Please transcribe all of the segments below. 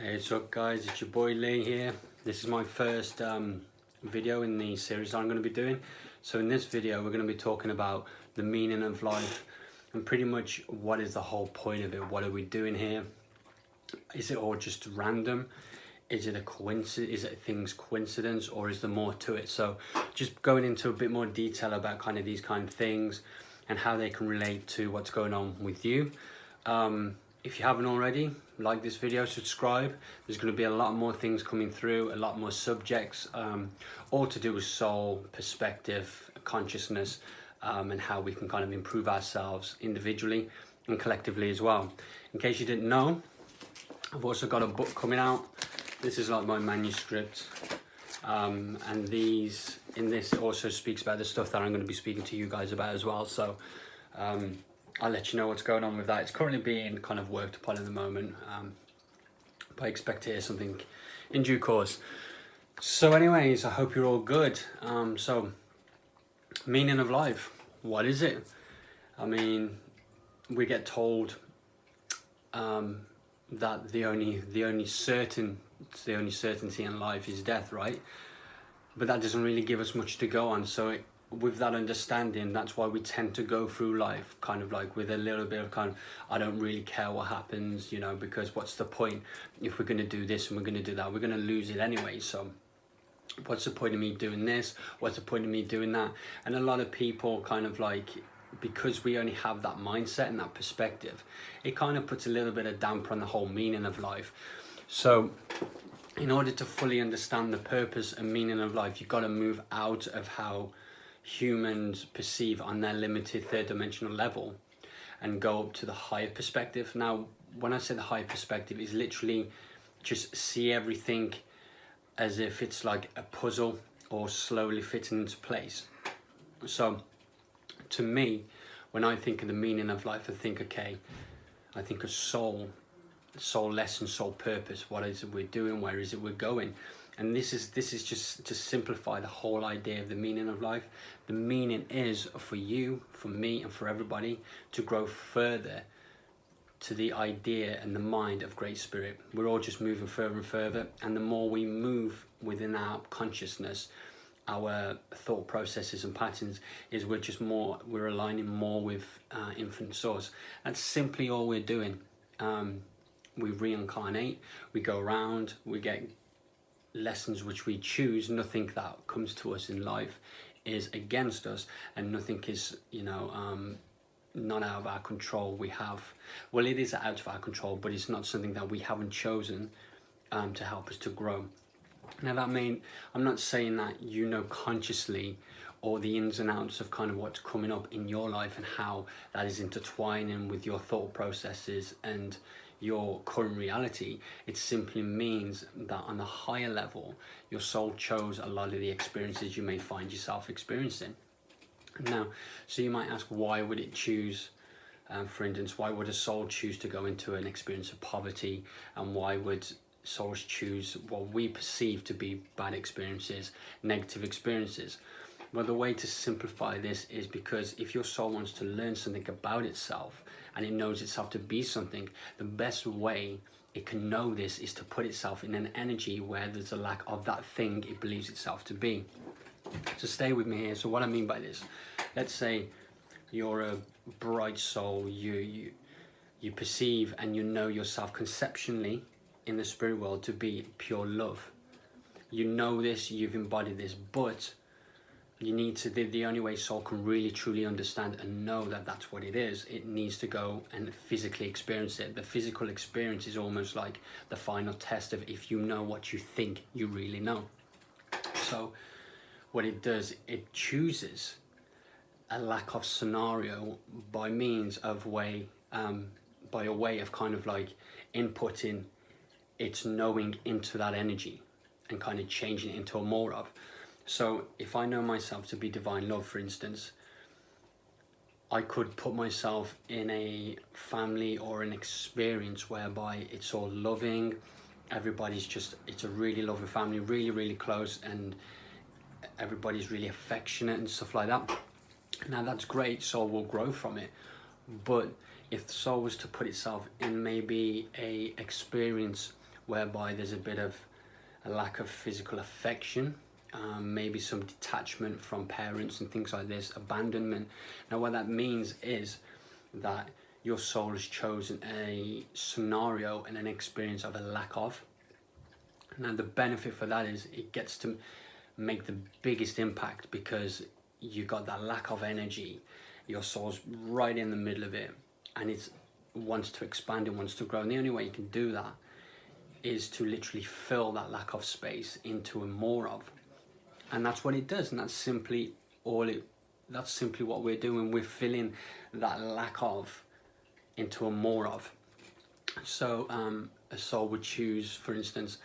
Hey, what's up guys, it's your boy Lee here. This is my first video in the series I'm going to be doing. So in this video we're going to be talking about the meaning of life and pretty much what is the whole point of it. What are we doing here? Is it all just random? Is it a coincidence? Is it things coincidence, or is there more to it? So just going into a bit more detail about kind of these kind of things and how they can relate to what's going on with you. If you haven't already, like this video, subscribe. There's going to be a lot more things coming through, a lot more subjects, all to do with soul, perspective, consciousness, and how we can kind of improve ourselves individually and collectively as well. In case you didn't know, I've also got a book coming out. This is like my manuscript, and in this it also speaks about the stuff that I'm going to be speaking to you guys about as well. So I'll let you know what's going on with that. It's currently being kind of worked upon at the moment, but I expect to hear something in due course. So anyways, I hope you're all good. So meaning of life, what is it? I mean, we get told that the only certainty in life is death, right? But that doesn't really give us much to go on. So with that understanding, that's why we tend to go through life kind of like with a little bit of kind of, I don't really care what happens, you know, because what's the point if we're going to do this and we're going to do that? We're going to lose it anyway. So what's the point of me doing this? What's the point of me doing that? And a lot of people kind of like, because we only have that mindset and that perspective, it kind of puts a little bit of damper on the whole meaning of life. So in order to fully understand the purpose and meaning of life, you've got to move out of how humans perceive on their limited third dimensional level and go up to the higher perspective. Now, when I say the higher perspective, is literally just see everything as if it's like a puzzle or slowly fitting into place. So to me, when I think of the meaning of life, I think of soul lesson, soul purpose. What is it we're doing? Where is it we're going? And this is just to simplify the whole idea of the meaning of life. The meaning is for you, for me, and for everybody to grow further to the idea and the mind of Great Spirit. We're all just moving further and further, and the more we move within our consciousness, our thought processes and patterns, is we're aligning more with infinite source. That's simply all we're doing. We reincarnate, we go around, we get lessons which we choose. Nothing that comes to us in life is against us, and nothing is, not out of our control. It is out of our control, but it's not something that we haven't chosen to help us to grow. Now I'm not saying that consciously or the ins and outs of kind of what's coming up in your life and how that is intertwining with your thought processes and your current reality. It simply means that on a higher level, your soul chose a lot of the experiences you may find yourself experiencing. Now, so you might ask, why would it choose, for instance, why would a soul choose to go into an experience of poverty, and why would souls choose what we perceive to be bad experiences, negative experiences? Well, the way to simplify this is because if your soul wants to learn something about itself and it knows itself to be something, the best way it can know this is to put itself in an energy where there's a lack of that thing it believes itself to be. So stay with me here. So what I mean by this, let's say you're a bright soul, you perceive and you know yourself conceptually in the spirit world to be pure love. You know this, you've embodied this, but you need to, the only way soul can really truly understand and know that that's what it is, it needs to go and physically experience it. The physical experience is almost like the final test of if you know what you think you really know. So what it does, it chooses a lack of scenario by means of by a way of kind of like inputting its knowing into that energy and kind of changing it into a more of. So if I know myself to be divine love, for instance, I could put myself in a family or an experience whereby it's all loving, it's a really loving family, really, really close, and everybody's really affectionate and stuff like that. Now that's great, soul will grow from it. But if the soul was to put itself in maybe a experience whereby there's a bit of a lack of physical affection, maybe some detachment from parents and things like this, abandonment. Now what that means is that your soul has chosen a scenario and an experience of a lack of. Now the benefit for that is it gets to make the biggest impact because you got that lack of energy. Your soul's right in the middle of it, and it wants to expand, it wants to grow, and the only way you can do that is to literally fill that lack of space into a more of. And that's what it does, and that's simply what we're doing. We're filling that lack of into a more of. So a soul would choose, for instance,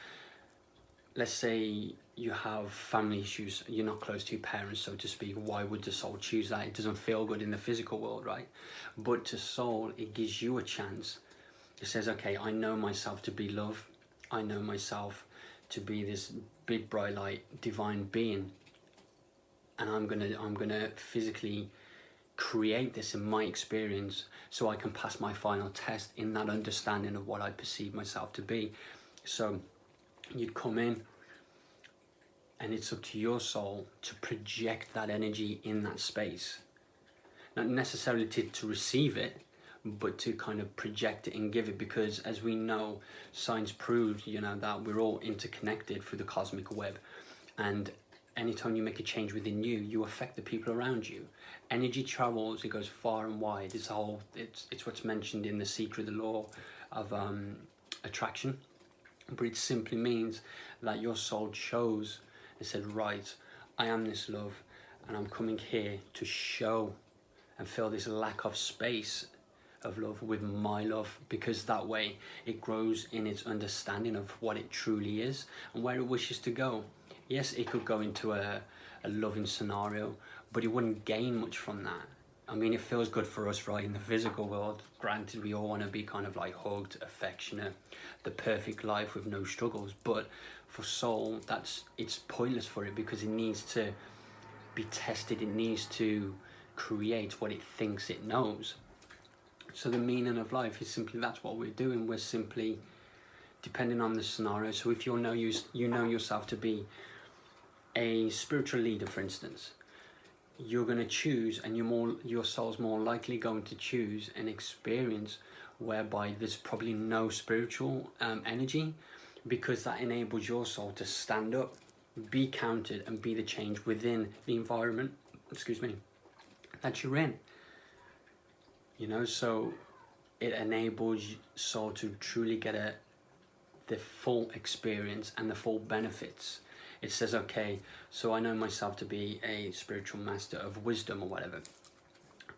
let's say you have family issues, you're not close to your parents, so to speak. Why would the soul choose that? It doesn't feel good in the physical world, right? But to soul, it gives you a chance. It says, okay, I know myself to be love. I know myself to be this big bright light divine being, and I'm gonna physically create this in my experience so I can pass my final test in that understanding of what I perceive myself to be. So you'd come in, and it's up to your soul to project that energy in that space, not necessarily to receive it, but to kind of project it and give it, because as we know, science proves, that we're all interconnected through the cosmic web, and anytime you make a change within you, you affect the people around you. Energy travels, it goes far and wide. It's what's mentioned in The Secret, the law of attraction, but it simply means that your soul chose and said, right, I am this love, and I'm coming here to show and fill this lack of space of love with my love, because that way it grows in its understanding of what it truly is and where it wishes to go. Yes, it could go into a loving scenario, but it wouldn't gain much from that. I mean, it feels good for us, right, in the physical world. Granted, we all want to be kind of like hugged, affectionate, the perfect life with no struggles, but for soul, it's pointless for it, because it needs to be tested. It needs to create what it thinks it knows. So the meaning of life is simply, that's what we're doing. We're simply depending on the scenario. So if you know yourself to be a spiritual leader, for instance, you're going to choose, and your soul's more likely going to choose an experience whereby there's probably no spiritual energy, because that enables your soul to stand up, be counted, and be the change within the environment, that you're in. So it enables soul to truly get the full experience and the full benefits. It says, okay, so I know myself to be a spiritual master of wisdom or whatever.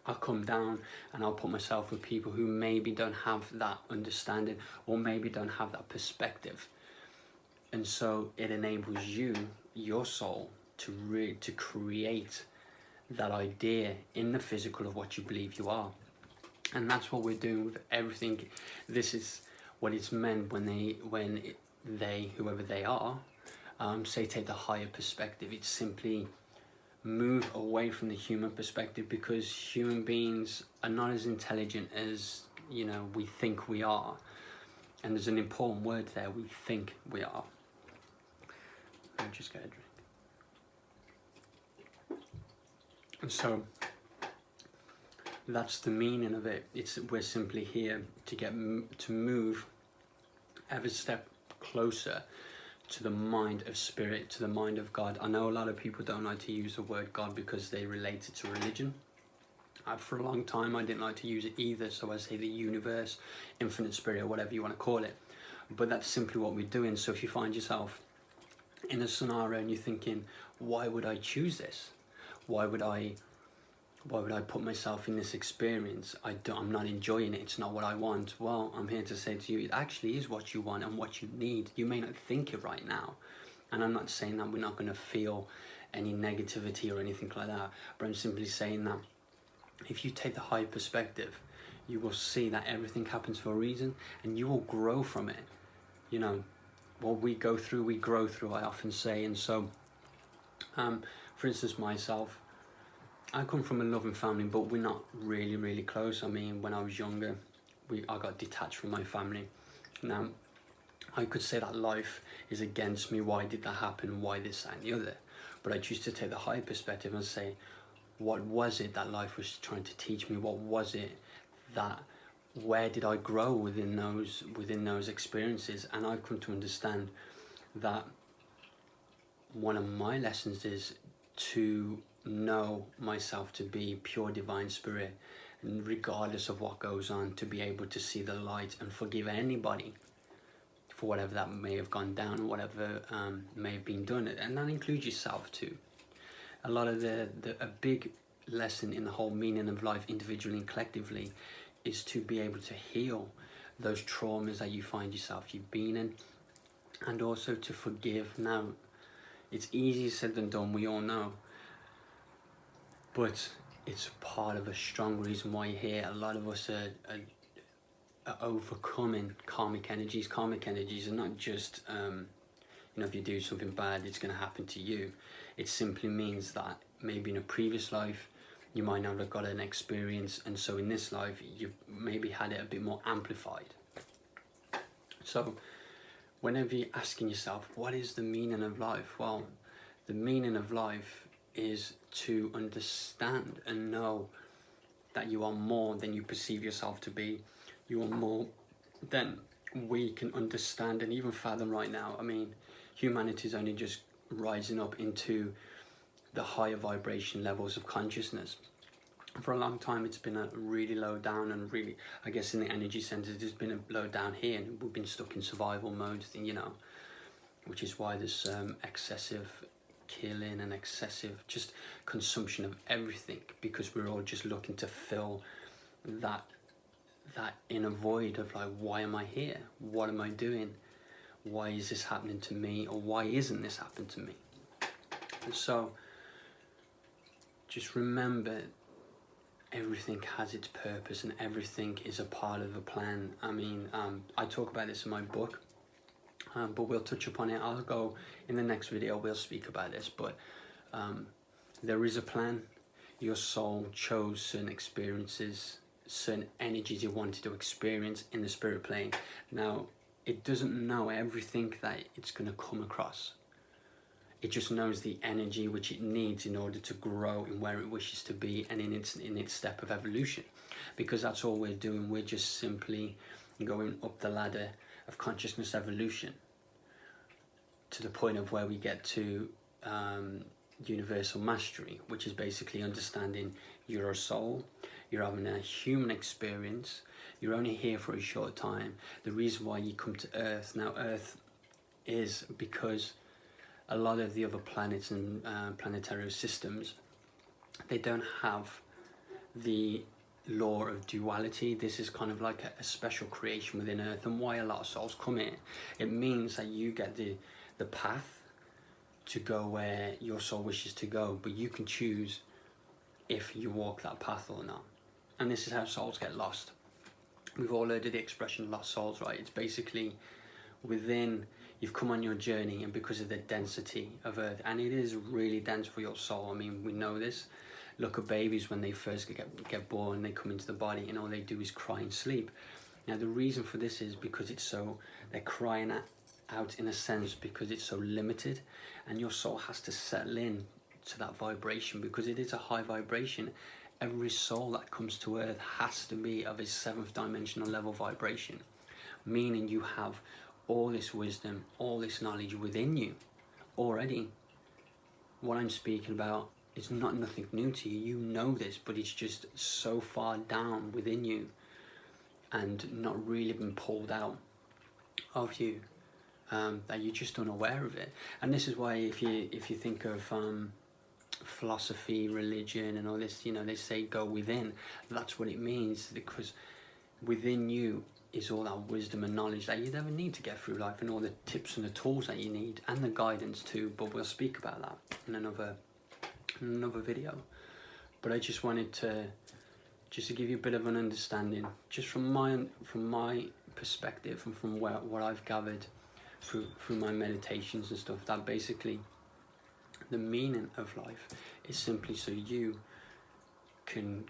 I'll come down and I'll put myself with people who maybe don't have that understanding, or maybe don't have that perspective. And so it enables your soul, to create that idea in the physical of what you believe you are. And that's what we're doing with everything. This is what it's meant when they whoever they are, say take the higher perspective. It's simply move away from the human perspective, because human beings are not as intelligent as we think we are. And there's an important word there, we think we are. Let me just get a drink. And so that's the meaning of it. We're simply here to move every step closer to the mind of spirit, to the mind of God. I know a lot of people don't like to use the word God because they relate it to religion. For a long time I didn't like to use it either, so I say the universe, infinite spirit, or whatever you want to call it. But that's simply what we're doing. So if you find yourself in a scenario and you're thinking, why would I choose this? Why would I put myself in this experience? I'm not enjoying it. It's not what I want. Well, I'm here to say to you, it actually is what you want and what you need. You may not think it right now. And I'm not saying that we're not going to feel any negativity or anything like that. But I'm simply saying that if you take the high perspective, you will see that everything happens for a reason, and you will grow from it. What we go through, we grow through, I often say. And so, for instance, myself, I come from a loving family, but we're not really, really close. I mean, when I was younger, I got detached from my family. Now, I could say that life is against me, why did that happen, why this, that and the other. But I choose to take the higher perspective and say, what was it that life was trying to teach me? What was it that, where did I grow within those experiences? And I've come to understand that one of my lessons is to know myself to be pure divine spirit, and regardless of what goes on, to be able to see the light and forgive anybody for whatever that may have gone down, whatever may have been done, and that includes yourself too. A lot of a big lesson in the whole meaning of life, individually and collectively, is to be able to heal those traumas that you find yourself you've been in, and also to forgive. Now, it's easier said than done, we all know, but it's part of a strong reason why you're here. A lot of us are overcoming karmic energies. Karmic energies are not just, if you do something bad, it's going to happen to you. It simply means that maybe in a previous life, you might not have got an experience, and so in this life, you've maybe had it a bit more amplified. So, whenever you're asking yourself, what is the meaning of life? Well, the meaning of life is to understand and know that you are more than you perceive yourself to be. You are more than we can understand and even fathom right now. I mean, humanity is only just rising up into the higher vibration levels of consciousness. For a long time, it's been a really low down, and really, I guess in the energy centers, it's been a low down here, and we've been stuck in survival mode, which is why there's excessive killing and excessive just consumption of everything, because we're all just looking to fill that inner void of like, why am I here? What am I doing? Why is this happening to me? Or why isn't this happening to me? And so just remember, everything has its purpose and everything is a part of a plan. I mean, I talk about this in my book, but we'll touch upon it. I'll go in the next video, we'll speak about this, but there is a plan. Your soul chose certain experiences, certain energies you wanted to experience in the spirit plane. Now, it doesn't know everything that it's going to come across. It just knows the energy which it needs in order to grow in where it wishes to be and in its step of evolution. Because that's all we're doing. We're just simply going up the ladder of consciousness evolution to the point of where we get to universal mastery, which is basically understanding you're a soul, you're having a human experience, you're only here for a short time. The reason why you come to Earth, now Earth is because a lot of the other planets and planetary systems, they don't have the law of duality. This is kind of like a special creation within Earth, and why a lot of souls come here. It means that you get the path to go where your soul wishes to go, but you can choose if you walk that path or not. And this is how souls get lost. We've all heard of the expression lost souls, right? It's basically within, you've come on your journey, and because of the density of Earth, and it is really dense for your soul. I mean, we know this. Look at babies when they first get born, they come into the body, and all they do is cry and sleep. Now, the reason for this is because they're crying out in a sense because it's so limited, and your soul has to settle in to that vibration because it is a high vibration. Every soul that comes to Earth has to be of a 7th dimensional level vibration, meaning you have all this wisdom, all this knowledge within you already. What I'm speaking about is nothing new to you. You know this, but it's just so far down within you and not really been pulled out of you that you're just unaware of it. And this is why if you think of philosophy, religion and all this, they say go within. That's what it means, because within you is all that wisdom and knowledge that you never need to get through life, and all the tips and the tools that you need, and the guidance too, but we'll speak about that in another video. But I just wanted to give you a bit of an understanding, just from my perspective and from what I've gathered through my meditations and stuff, that basically the meaning of life is simply so you can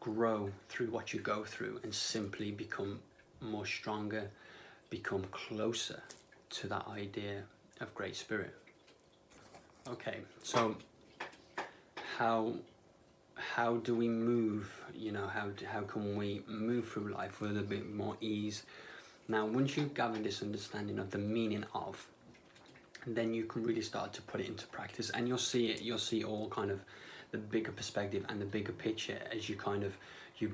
grow through what you go through and simply become more stronger, become closer to that idea of Great Spirit. Okay, so how do we move, how can we move through life with a bit more ease? Now, once you gather this understanding of the meaning of, then you can really start to put it into practice, and you'll see all kind of the bigger perspective and the bigger picture as you kind of you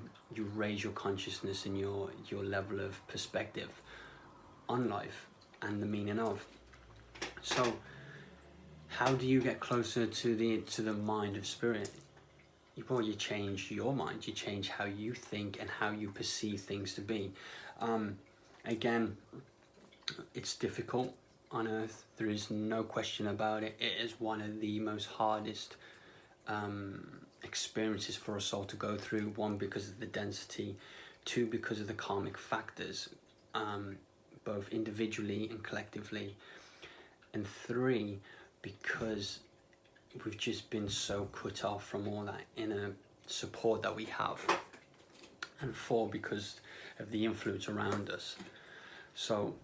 raise your consciousness and your level of perspective on life and the meaning of. So how do you get closer to the mind of spirit? Well, you change your mind, you change how you think and how you perceive things to be. Again, it's difficult on earth, there is no question about it. It is one of the most hardest experiences for a soul to go through. One, because of the density. Two, because of the karmic factors, both individually and collectively. And three, because we've just been so cut off from all that inner support that we have. And four, because of the influence around us. So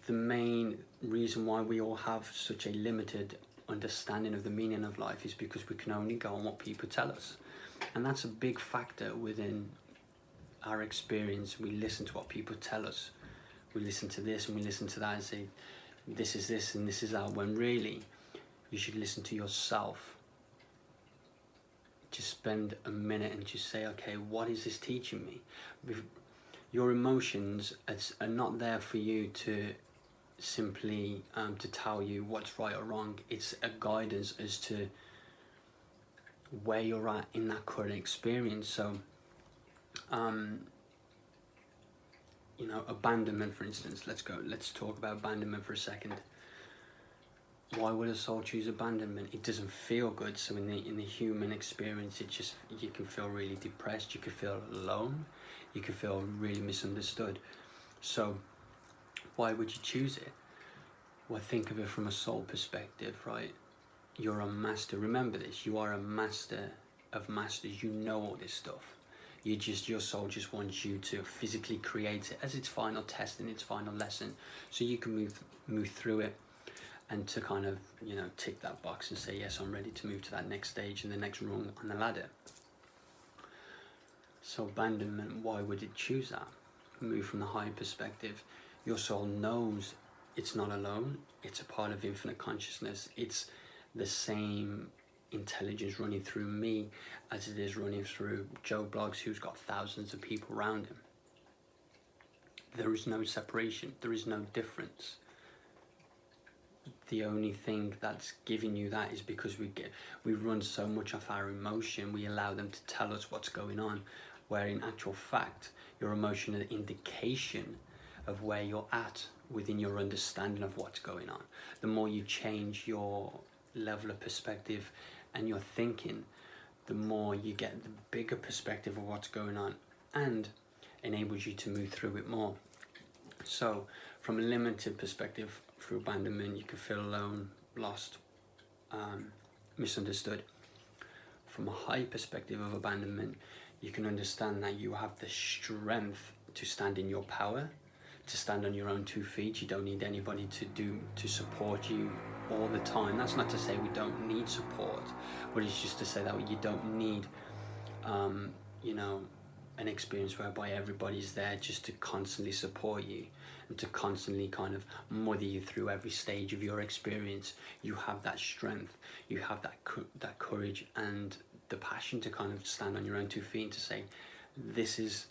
the main reason why we all have such a limited understanding of the meaning of life is because we can only go on what people tell us. And that's a big factor within our experience. We listen to what people tell us. We listen to this and we listen to that and say, this is this and this is that, when really you should listen to yourself. Just spend a minute and just say, okay, what is this teaching me? Your emotions are not there for you to simply to tell you what's right or wrong. It's a guidance as to where you're at in that current experience. So abandonment, for instance, let's talk about abandonment for a second. Why would a soul choose abandonment? It doesn't feel good. So in the human experience, you can feel really depressed, you can feel alone, you can feel really misunderstood. So why would you choose it? Well, think of it from a soul perspective, right? You're a master. Remember this, you are a master of masters. You know all this stuff. Your soul just wants you to physically create it as its final test and its final lesson, so you can move through it, and to kind of tick that box and say, yes, I'm ready to move to that next stage and the next rung on the ladder. So abandonment, why would it choose that? Move from the high perspective. Your soul knows it's not alone. It's a part of infinite consciousness. It's the same intelligence running through me as it is running through Joe Bloggs, who's got thousands of people around him. There is no separation. There is no difference. The only thing that's giving you that is because we run so much of our emotion. We allow them to tell us what's going on, where in actual fact, your emotion is an indication of where you're at within your understanding of what's going on. The more you change your level of perspective and your thinking, the more you get the bigger perspective of what's going on, and enables you to move through it more. So from a limited perspective, through abandonment, you can feel alone, lost, misunderstood. From a high perspective of abandonment, you can understand that you have the strength to stand in your power, to stand on your own 2 feet. You don't need anybody to support you all the time. That's not to say we don't need support, but it's just to say that you don't need an experience whereby everybody's there just to constantly support you and to constantly kind of mother you through every stage of your experience. You have that strength, you have that courage and the passion to kind of stand on your own 2 feet and to say, this is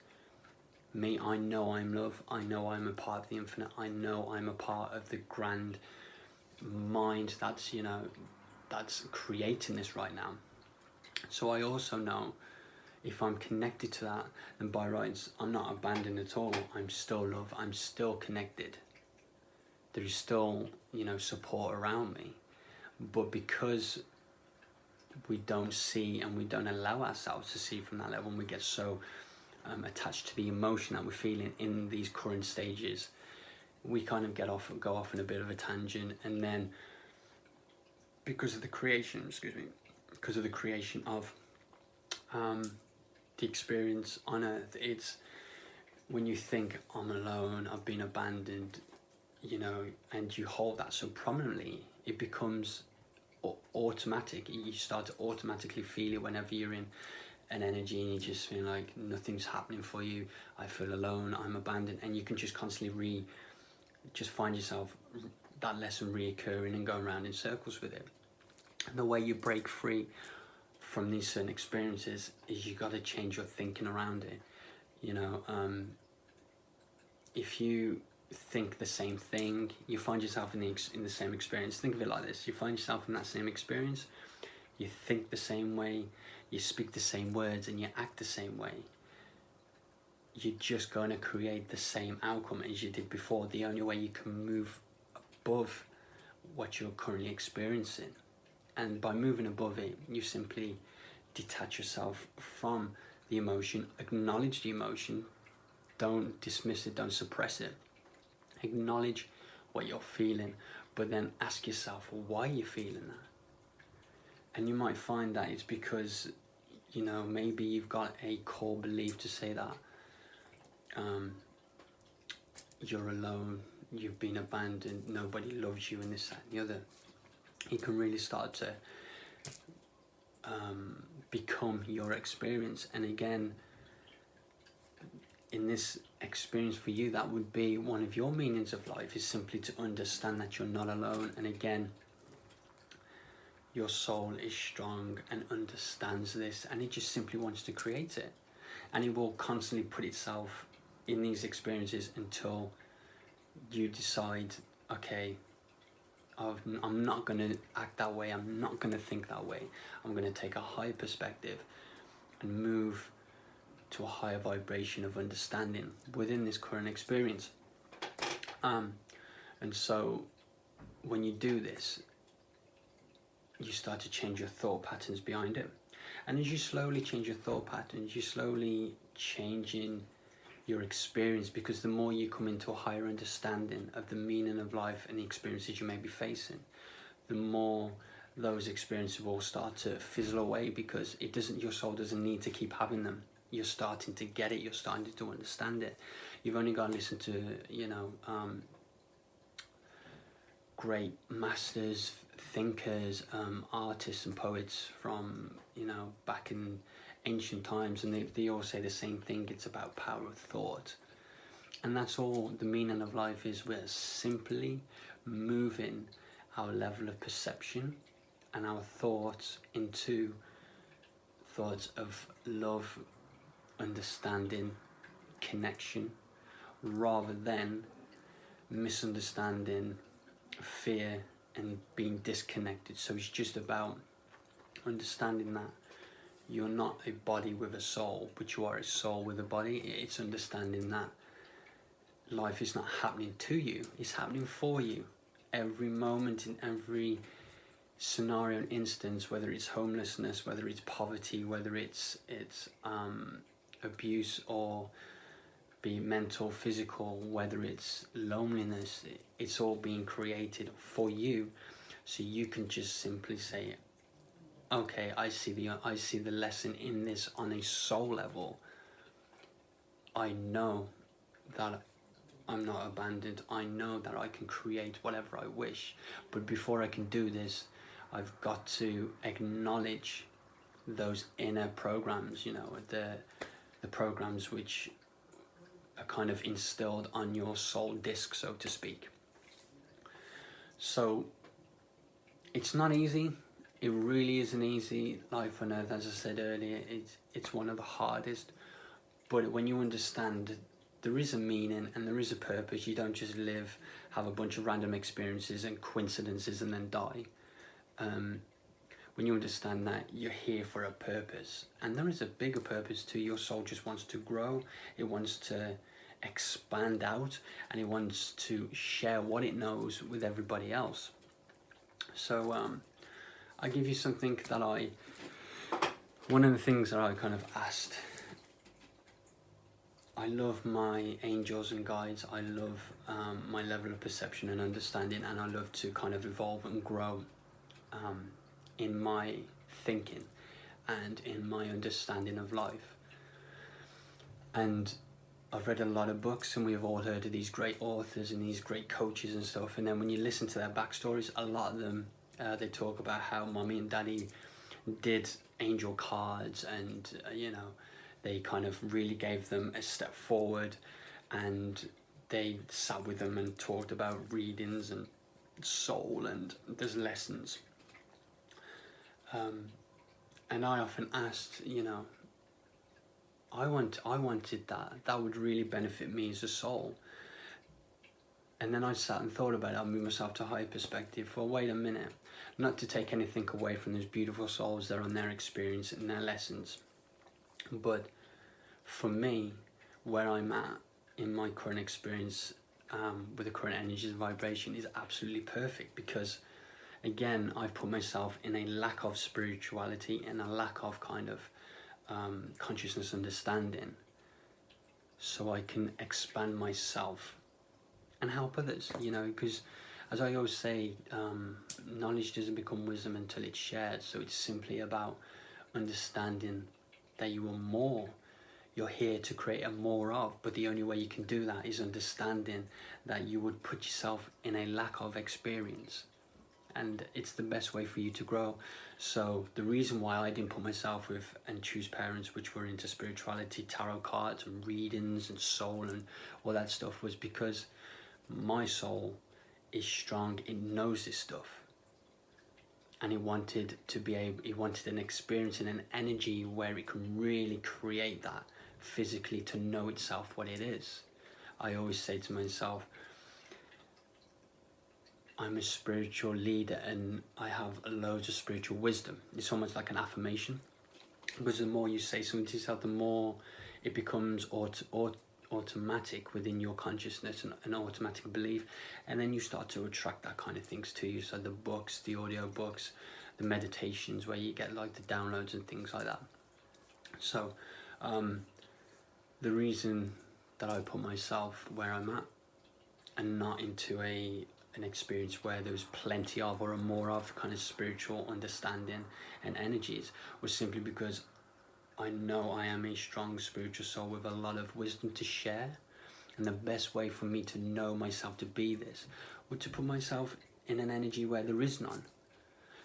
me. I know I'm love. I know I'm a part of the infinite. I know I'm a part of the grand mind that's creating this right now. So I also know if I'm connected to that, then by rights I'm not abandoned at all. I'm still love. I'm still connected. There is still support around me, but because we don't see and we don't allow ourselves to see from that level, and we get so attached to the emotion that we're feeling in these current stages, we kind of go off in a bit of a tangent. And then because of the creation of the experience on earth, it's when you think I'm alone, I've been abandoned, you know, and you hold that so prominently, it becomes automatic. You start to automatically feel it whenever you're in an energy and you just feel like nothing's happening for you. I feel alone, I'm abandoned, and you can just constantly just find yourself that lesson reoccurring and going around in circles with it. And the way you break free from these certain experiences is you got to change your thinking around it. You know, if you think the same thing, you find yourself in the same experience. Think of it like this: you find yourself in that same experience, you think the same way, you speak the same words, and you act the same way. You're just going to create the same outcome as you did before. The only way you can move above what you're currently experiencing, and by moving above it, you simply detach yourself from the emotion, acknowledge the emotion, don't dismiss it, don't suppress it. Acknowledge what you're feeling, but then ask yourself why you're feeling that. And you might find that it's because, you know, maybe you've got a core belief to say that you're alone, you've been abandoned, nobody loves you, and this, that, and the other. You can really start to become your experience. And again, in this experience for you, that would be one of your meanings of life, is simply to understand that you're not alone. And again, your soul is strong and understands this, and it just simply wants to create it, and it will constantly put itself in these experiences until you decide, okay, I'm not going to act that way, I'm not going to think that way, I'm going to take a higher perspective and move to a higher vibration of understanding within this current experience. And so when you do this, you start to change your thought patterns behind it. And as you slowly change your thought patterns, you're slowly changing your experience, because the more you come into a higher understanding of the meaning of life and the experiences you may be facing, the more those experiences will start to fizzle away, because your soul doesn't need to keep having them. You're starting to get it, you're starting to understand it. You've only got to listen to, you know, great masters, thinkers, artists and poets from, you know, back in ancient times, and they all say the same thing. It's about power of thought. And that's all the meaning of life is. We're simply moving our level of perception and our thoughts into thoughts of love, understanding, connection, rather than misunderstanding, fear, and being disconnected. So it's just about understanding that you're not a body with a soul, but you are a soul with a body. It's understanding that life is not happening to you, it's happening for you. Every moment, in every scenario and instance, whether it's homelessness, whether it's poverty, whether it's abuse, or be mental, physical, whether it's loneliness, it's all being created for you. So you can just simply say, okay, I see the lesson in this on a soul level. I know that I'm not abandoned. I know that I can create whatever I wish. But before I can do this, I've got to acknowledge those inner programs, you know, the programs which are kind of instilled on your soul disc, so to speak. So it's not easy. It really isn't easy. Life on earth, as I said earlier, it's one of the hardest. But when you understand there is a meaning and there is a purpose, you don't just live, have a bunch of random experiences and coincidences and then die. When you understand that you're here for a purpose, and there is a bigger purpose to your soul, just wants to grow, it wants to expand out, and it wants to share what it knows with everybody else. So I give you something that one of the things that I kind of asked, I love my angels and guides, I love my level of perception and understanding, and I love to kind of evolve and grow in my thinking and in my understanding of life. And I've read a lot of books, and we've all heard of these great authors and these great coaches and stuff, and then when you listen to their backstories, a lot of them, they talk about how mommy and daddy did angel cards, and they kind of really gave them a step forward, and they sat with them and talked about readings and soul, and there's lessons. And I often asked, I wanted that. That would really benefit me as a soul. And then I sat and thought about it. I moved myself to a higher perspective. Well, wait a minute. Not to take anything away from those beautiful souls that are on their experience and their lessons. But for me, where I'm at in my current experience with the current energies and vibration is absolutely perfect, because again, I've put myself in a lack of spirituality and a lack of kind of consciousness understanding, so I can expand myself and help others, because as I always say, knowledge doesn't become wisdom until it's shared. So it's simply about understanding that you are more. You're here to create a more of, but the only way you can do that is understanding that you would put yourself in a lack of experience, and it's the best way for you to grow. So the reason why I didn't put myself with and choose parents which were into spirituality, tarot cards and readings and soul and all that stuff was because my soul is strong. It knows this stuff, and it wanted an experience and an energy where it can really create that physically, to know itself what it is. I always say to myself, I'm a spiritual leader and I have loads of spiritual wisdom. It's almost like an affirmation, because the more you say something to yourself, the more it becomes automatic within your consciousness, and an automatic belief, and then you start to attract that kind of things to you. So the books, the audio books, the meditations where you get like the downloads and things like that. So the reason that I put myself where I'm at and not into an experience where there was plenty of or a more of kind of spiritual understanding and energies was simply because I know I am a strong spiritual soul with a lot of wisdom to share, and the best way for me to know myself to be this would to put myself in an energy where there is none,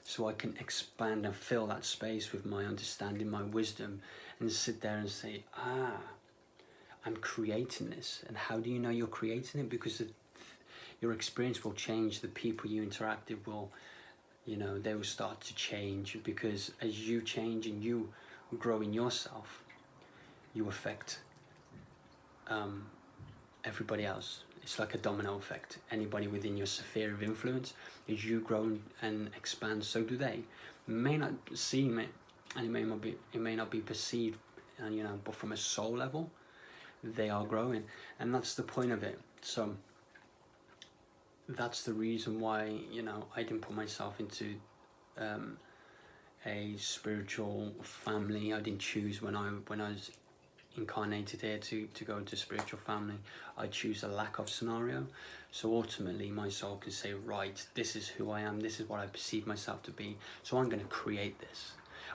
so I can expand and fill that space with my understanding, my wisdom, and sit there and say, I'm creating this. And how do you know you're creating it? Because your experience will change. The people you interact with will, they will start to change, because as you change and you grow in yourself, you affect everybody else. It's like a domino effect. Anybody within your sphere of influence, as you grow and expand, so do they. You may not see it, and it may not be perceived, but from a soul level, they are growing, and that's the point of it. So that's the reason why I didn't put myself into a spiritual family. I didn't choose when I was incarnated here to go into a spiritual family. I choose a lack of scenario. So ultimately my soul can say, right, this is who I am, this is what I perceive myself to be, so I'm going to create this.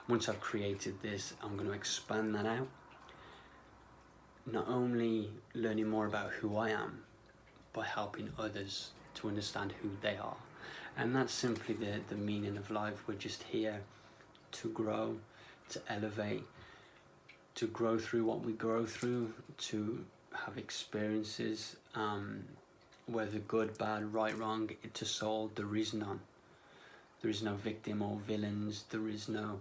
Once I've created this, I'm going to expand that out, not only learning more about who I am, but helping others to understand who they are. And that's simply the meaning of life. We're just here to grow, to elevate, to grow through what we grow through, to have experiences, whether good, bad, right, wrong, to soul, there is none. There is no victim or villains. There is no,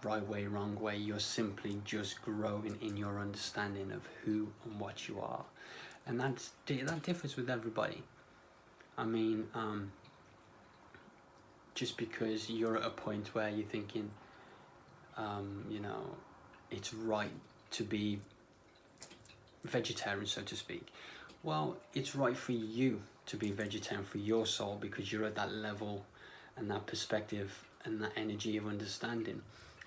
right way, wrong way. You're simply just growing in your understanding of who and what you are. And that differs with everybody. I mean, just because you're at a point where you're thinking, it's right to be vegetarian, so to speak. Well, it's right for you to be vegetarian, for your soul, because you're at that level and that perspective and that energy of understanding.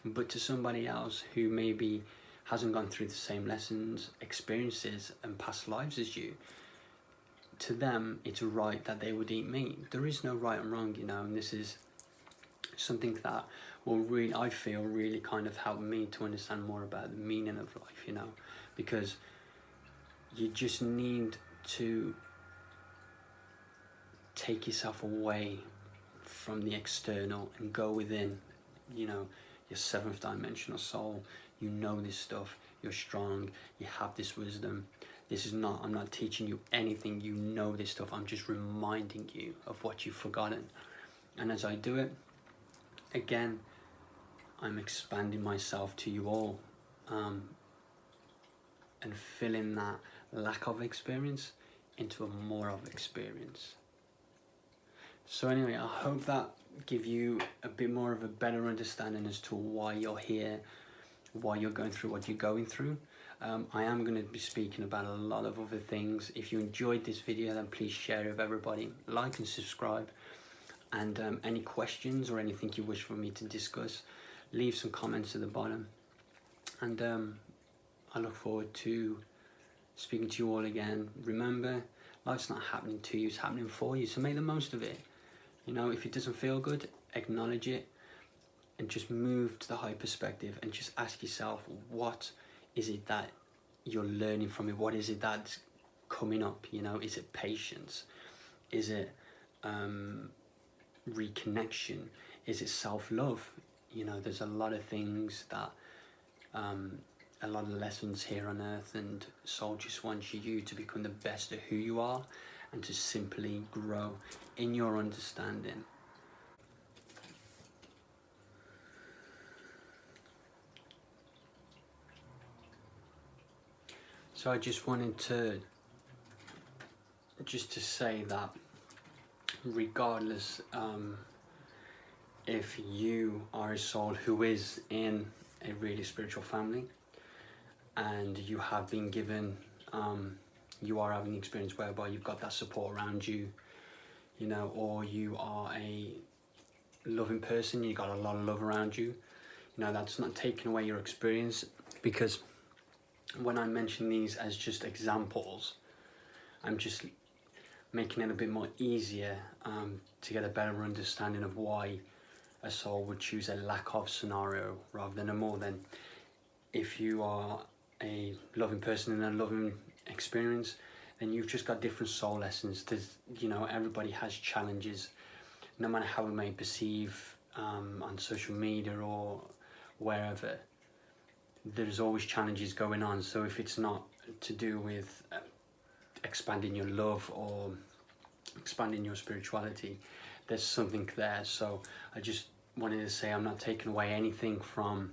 But to somebody else who maybe hasn't gone through the same lessons, experiences and past lives as you, to them it's right that they would eat meat. There is no right and wrong, and this is something that will really, I feel, really kind of help me to understand more about the meaning of life, you know, because you just need to take yourself away from the external and go within, you know, your seventh dimensional soul. You know this stuff, you're strong, you have this wisdom. This is not, I'm not teaching you anything, you know this stuff, I'm just reminding you of what you've forgotten. And as I do it, again, I'm expanding myself to you all, and filling that lack of experience into a more of experience. So anyway, I hope that give you a bit more of a better understanding as to why you're here, why you're going through what you're going through. I am going to be speaking about a lot of other things. If you enjoyed this video, then please share it with everybody, like and subscribe. And any questions or anything you wish for me to discuss, leave some comments at the bottom. And I look forward to speaking to you all again. Remember, life's not happening to you, it's happening for you, so make the most of it. You know, if it doesn't feel good, acknowledge it and just move to the high perspective and just ask yourself, what is it that you're learning from it? What is it that's coming up? You know, is it patience? Is it reconnection? Is it self-love? You know, there's a lot of things that a lot of lessons here on earth, and soul just wants you to become the best of who you are and to simply grow in your understanding. So I just wanted to say that regardless if you are a soul who is in a really spiritual family and you have been given you are having an experience whereby you've got that support around you, you know, or you are a loving person, you got a lot of love around you, you know, that's not taking away your experience, because when I mention these as just examples, I'm just making it a bit more easier to get a better understanding of why a soul would choose a lack of scenario rather than a more than. If you are a loving person in a loving experience, then you've just got different soul lessons. There's, you know, everybody has challenges, no matter how we may perceive on social media or wherever. There's always challenges going on. So if it's not to do with expanding your love or expanding your spirituality, there's something there. So I just wanted to say I'm not taking away anything from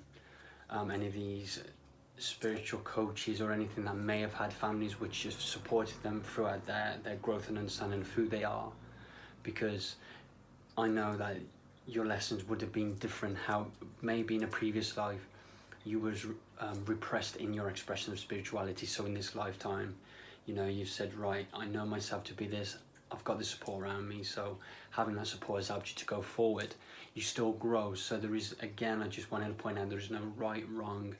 any of these spiritual coaches or anything that may have had families which have supported them throughout their growth and understanding of who they are, because I know that your lessons would have been different, how maybe in a previous life you was repressed in your expression of spirituality. So in this lifetime, you know, you've said, right, I know myself to be this, I've got the support around me, so having that support has helped you to go forward. You still grow. So there is, again, I just wanted to point out, there's no right, wrong,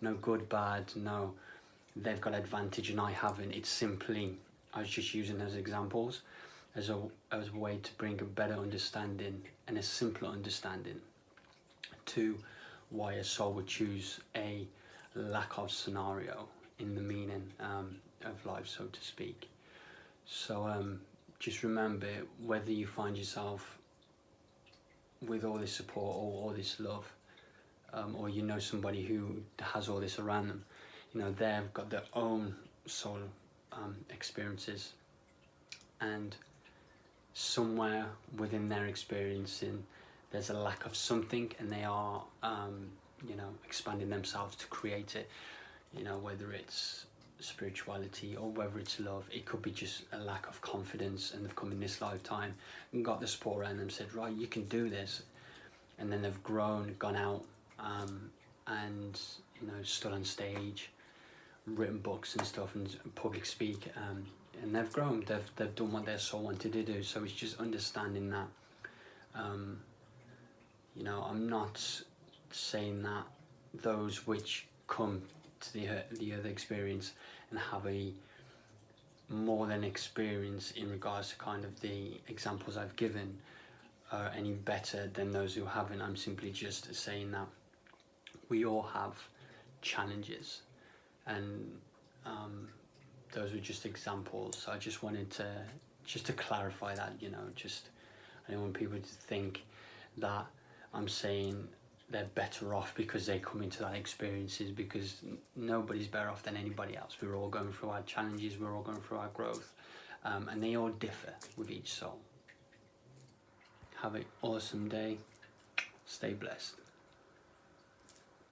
no good, bad, no they've got advantage and I haven't. It's simply, I was just using those examples as a way to bring a better understanding and a simpler understanding to why a soul would choose a lack of scenario in the meaning of life, so to speak. So just remember, whether you find yourself with all this support or all this love, or you know somebody who has all this around them, you know, they've got their own soul experiences, and somewhere within their experiencing there's a lack of something, and they are you know, expanding themselves to create it, you know, whether it's spirituality or whether it's love. It could be just a lack of confidence, and they've come in this lifetime and got the support around them, said, right, you can do this, and then they've grown, gone out and, you know, stood on stage, written books and stuff, and public speak, and they've grown, they've done what their soul wanted to do. So it's just understanding that, you know, I'm not saying that those which come to the other experience and have a more than experience in regards to kind of the examples I've given are any better than those who haven't. I'm simply just saying that we all have challenges, and those were just examples. I just wanted to clarify that, you know, I don't want people to think that I'm saying they're better off because they come into that experiences, because nobody's better off than anybody else. We're all going through our challenges, we're all going through our growth, and they all differ with each soul. Have an awesome day. Stay blessed.